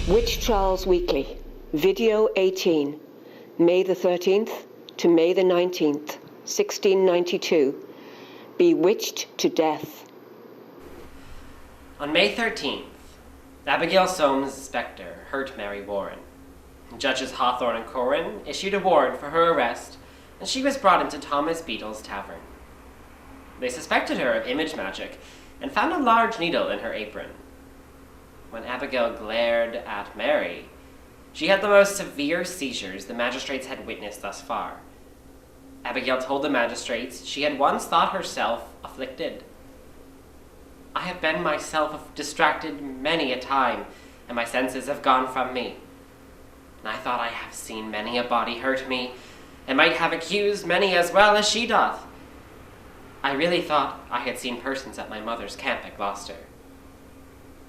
Witch Trials Weekly, Video 18, May the 13th to May the 19th, 1692. Bewitched to death. On May 13th, Abigail Soames' spectre hurt Mary Warren. Judges Hawthorne and Corwin issued a warrant for her arrest, and she was brought into Thomas Beadle's tavern. They suspected her of image magic and found a large needle in her apron. When Abigail glared at Mary, she had the most severe seizures the magistrates had witnessed thus far. Abigail told the magistrates she had once thought herself afflicted. "I have been myself distracted many a time, and my senses have gone from me. And I thought I have seen many a body hurt me, and might have accused many as well as she doth. I really thought I had seen persons at my mother's camp at Gloucester,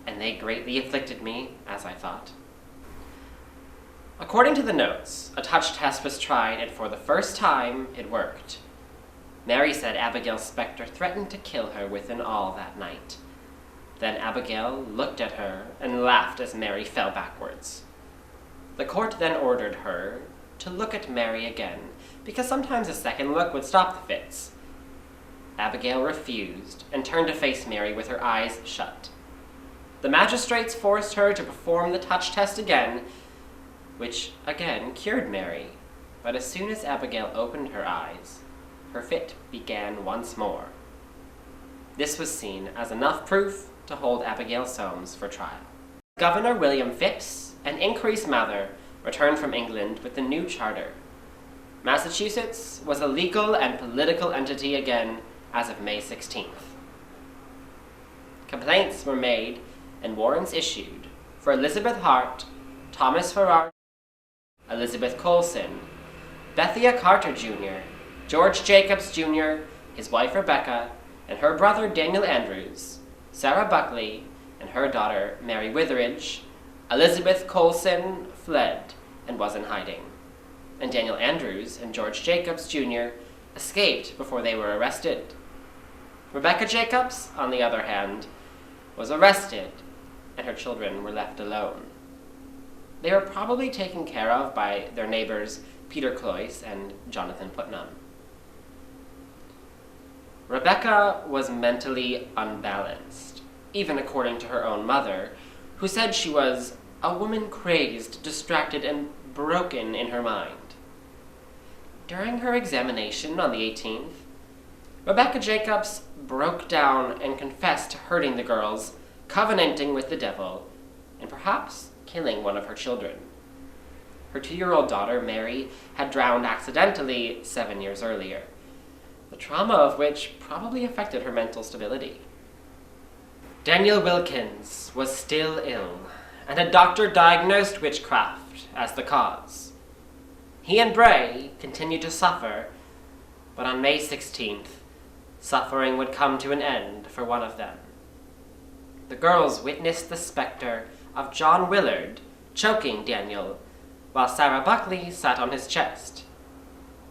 and they greatly afflicted me, as I thought." According to the notes, a touch test was tried, and for the first time, it worked. Mary said Abigail's spectre threatened to kill her with an awl that night. Then Abigail looked at her and laughed as Mary fell backwards. The court then ordered her to look at Mary again, because sometimes a second look would stop the fits. Abigail refused and turned to face Mary with her eyes shut. The magistrates forced her to perform the touch test again, which again cured Mary. But as soon as Abigail opened her eyes, her fit began once more. This was seen as enough proof to hold Abigail Soames for trial. Governor William Phipps and Increase Mather returned from England with the new charter. Massachusetts was a legal and political entity again as of May 16th. Complaints were made and warrants issued for Elizabeth Hart, Thomas Farrar, Elizabeth Colson, Bethia Carter Jr., George Jacobs Jr., his wife Rebecca, and her brother Daniel Andrews, Sarah Buckley, and her daughter Mary Witheridge. Elizabeth Colson fled and was in hiding, and Daniel Andrews and George Jacobs Jr. escaped before they were arrested. Rebecca Jacobs, on the other hand, was arrested, and her children were left alone. They were probably taken care of by their neighbors Peter Cloyce and Jonathan Putnam. Rebecca was mentally unbalanced, even according to her own mother, who said she was a woman crazed, distracted, and broken in her mind. During her examination on the 18th, Rebecca Jacobs broke down and confessed to hurting the girls, covenanting with the devil, and perhaps killing one of her children. Her 2-year-old daughter, Mary, had drowned accidentally 7 years earlier, the trauma of which probably affected her mental stability. Daniel Wilkins was still ill, and a doctor diagnosed witchcraft as the cause. He and Bray continued to suffer, but on May 16th, suffering would come to an end for one of them. The girls witnessed the specter of John Willard choking Daniel, while Sarah Buckley sat on his chest.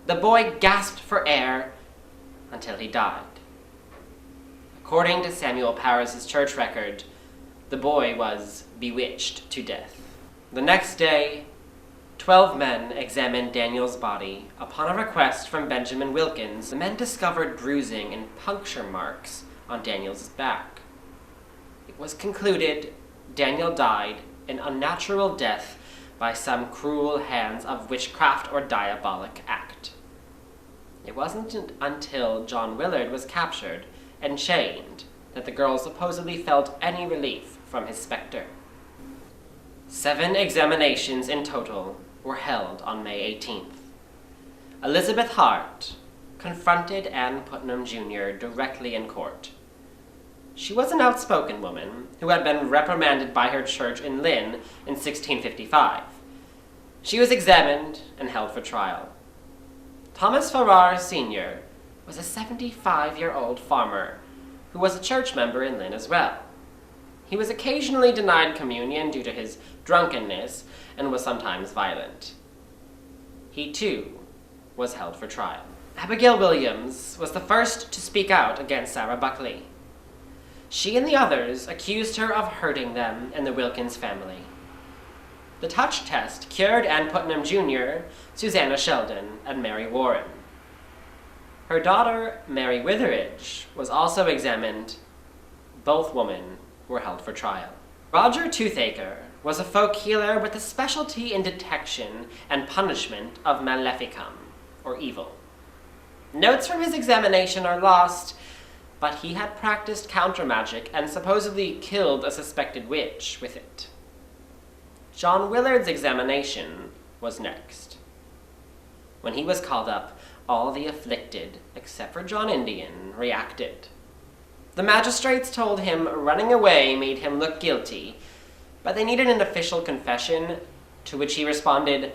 The boy gasped for air until he died. According to Samuel Parris's church record, the boy was bewitched to death. The next day, 12 men examined Daniel's body. Upon a request from Benjamin Wilkins, the men discovered bruising and puncture marks on Daniel's back. It was concluded Daniel died an unnatural death by some cruel hands of witchcraft or diabolic act. It wasn't until John Willard was captured and chained that the girls supposedly felt any relief from his specter. 7 examinations in total were held on May 18th. Elizabeth Hart confronted Ann Putnam Jr. directly in court. She was an outspoken woman who had been reprimanded by her church in Lynn in 1655. She was examined and held for trial. Thomas Farrar Sr. was a 75-year-old farmer who was a church member in Lynn as well. He was occasionally denied communion due to his drunkenness and was sometimes violent. He, too, was held for trial. Abigail Williams was the first to speak out against Sarah Buckley. She and the others accused her of hurting them and the Wilkins family. the touch test cured Ann Putnam Jr., Susanna Sheldon, and Mary Warren. Her daughter, Mary Witheridge, was also examined. Both women were held for trial. Roger Toothaker was a folk healer with a specialty in detection and punishment of maleficum, or evil. Notes from his examination are lost, but he had practiced counter-magic and supposedly killed a suspected witch with it. John Willard's examination was next. When he was called up, all the afflicted, except for John Indian, reacted. The magistrates told him running away made him look guilty, but they needed an official confession, to which he responded,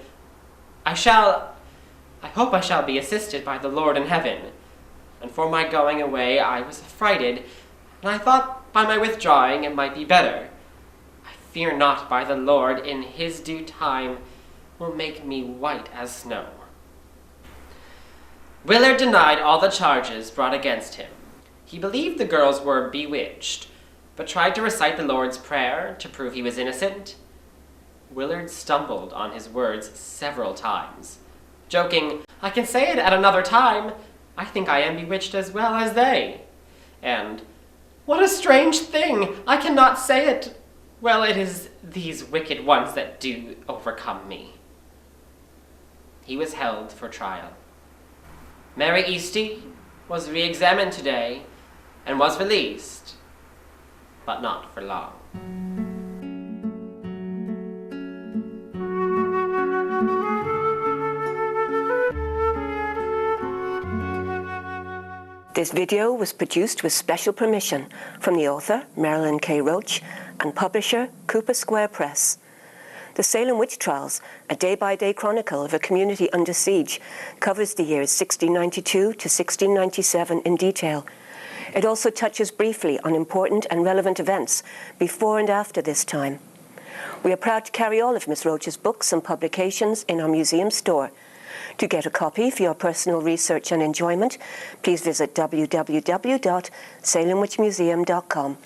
I hope I shall be assisted by the Lord in heaven. And for my going away I was affrighted, and I thought by my withdrawing it might be better. I fear not by the Lord in his due time will make me white as snow. Willard denied all the charges brought against him. He believed the girls were bewitched, but tried to recite the Lord's Prayer to prove he was innocent. Willard stumbled on his words several times, joking, I can say it at another time. I think I am bewitched as well as they. And, what a strange thing! I cannot say it. Well, it is these wicked ones that do overcome me. He was held for trial. Mary Eastie was re-examined today and was released, but not for long. This video was produced with special permission from the author, Marilyn K. Roach, and publisher, Cooper Square Press. The Salem Witch Trials, a day-by-day chronicle of a community under siege, covers the years 1692 to 1697 in detail. It also touches briefly on important and relevant events before and after this time. We are proud to carry all of Miss Roach's books and publications in our museum store. To get a copy for your personal research and enjoyment, please visit www.salemwitchmuseum.com.